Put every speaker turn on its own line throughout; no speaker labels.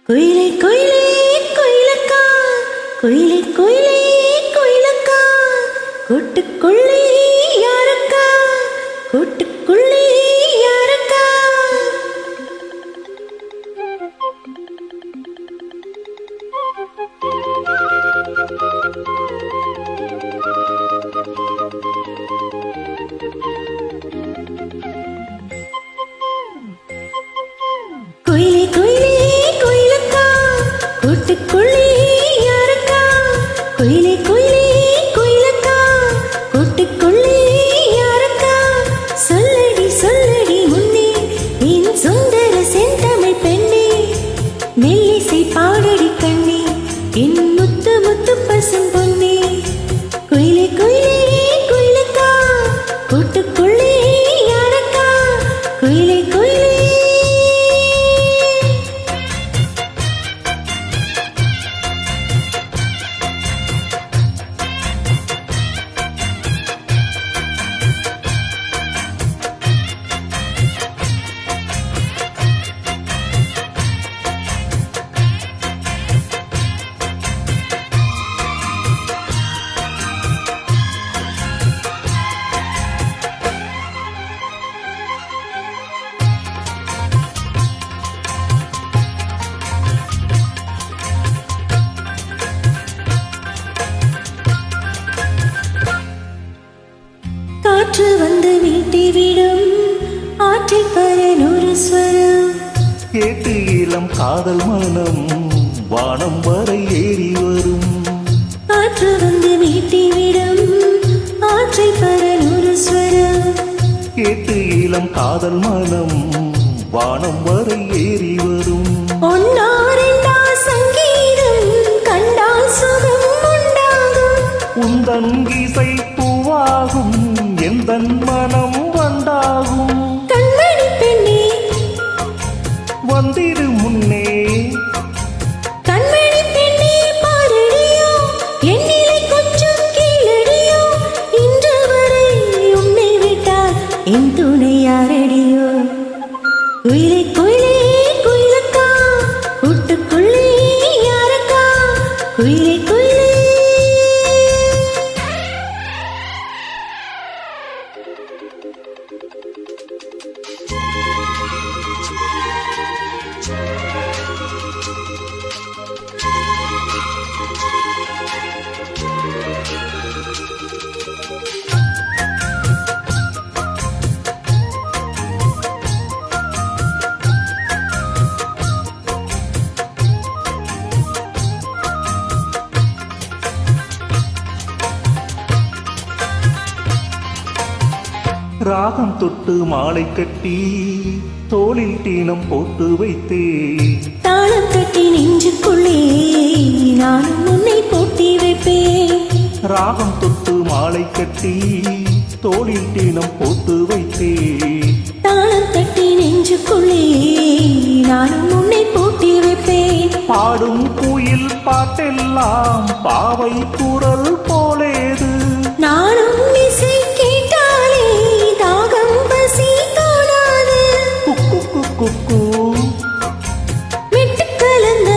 குயிலே குயிலே குயிலக்கா, குயிலே குயிலே குயிலக்கா, கூட்டுக்குள்ளே யாரக்கா, கூட்டுக்குள்ளே யாரக்கா. குயிலே குயிலே குயிலக்கா, கூட்டுக்குள்ளே யாரக்கா, குயிலே குயிலே குயிலக்கா, கூட்டுக்குள்ளே யாரக்கா. சொல்லடி சொல்லடி முன்னே என் சுந்தர செந்தமிழ் பெண்ணே, மெல்லிசை பாடடி கண்ணே என் முத்து முத்து பசும் பொன்னே. குயிலே குயிலே குயிலக்கா, கூட்டுக்குள்ளே யாரக்கா, குயிலே குயிலே. காற்று வந்து வீட்டிவிடும் ஆற்றில் பரனொரு ஸ்வரம்,
கேட்டு இளம் காதல் மனம் வானம் வரை ஏறி வரும்.
காற்று வந்து வீட்டிவிடும் ஆற்றில் பரனொரு ஸ்வரம்,
கேட்டு இளம் காதல் மனம் வானம் வரை ஏறி வரும்.
ஒன்னாரெண்டா சங்கீதம் கண்டால் சுகம் உண்டாகும்,
உந்தன் இசை பூவாகும் எந்தன் மனம் வந்தாகும்.
கண்மணி பெண்ணே
வந்திரு முன்னே,
கண்மணி பெண்ணே பாரடியோ, என்னிலை கொஞ்சம் கீழடியோ, இன்று வரை உன்னை விட்டால் என் துணை யாரடியோ. குயிலே குயிலே குயிலக்கா, கூட்டுக்குள்ளே யாரக்கா, குயிலே குயிலே.
ராகம் தொட்டு மாலை கட்டி தோளில் டீனம் போட்டு வைத்தே,
தாளம் தட்டி நெஞ்சுக்குள்ளே நானும் உன்னை போட்டி வைப்பேன்.
ராகம் தொட்டு மாலை கட்டி தோளில் டீனம் போட்டு வைத்தே,
தாளம் தட்டி நெஞ்சுக்குள்ளே நானும் உன்னை போட்டி வைப்பேன்.
பாடும் குயில் பாட்டெல்லாம் பாவை குரல் போலேது,
நானும் இசை கேட்டாலே தாகம் பசி தோணாது.
குக்கு குக்கு
விட்டு கலந்த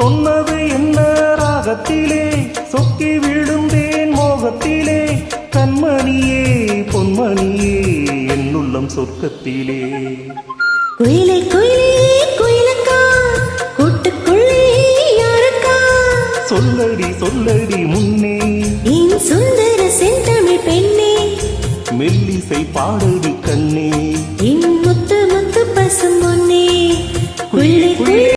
சொன்னது என்ன ராகத்திலே, சொக்கி விழுந்தேன் மோகத்திலே. கண்மணியே பொன்மணியே என்னுள்ளம் சொர்க்கத்திலே.
குயிலே குயிலே குயிலக்கா, கூட்டுக்குள்ளே யாரக்கா,
சொல்லடி சொல்லடி முன்னே
என் சுந்தர செந்தமிழ் பெண்ணே,
மெல்லிசை பாடடி கண்ணே.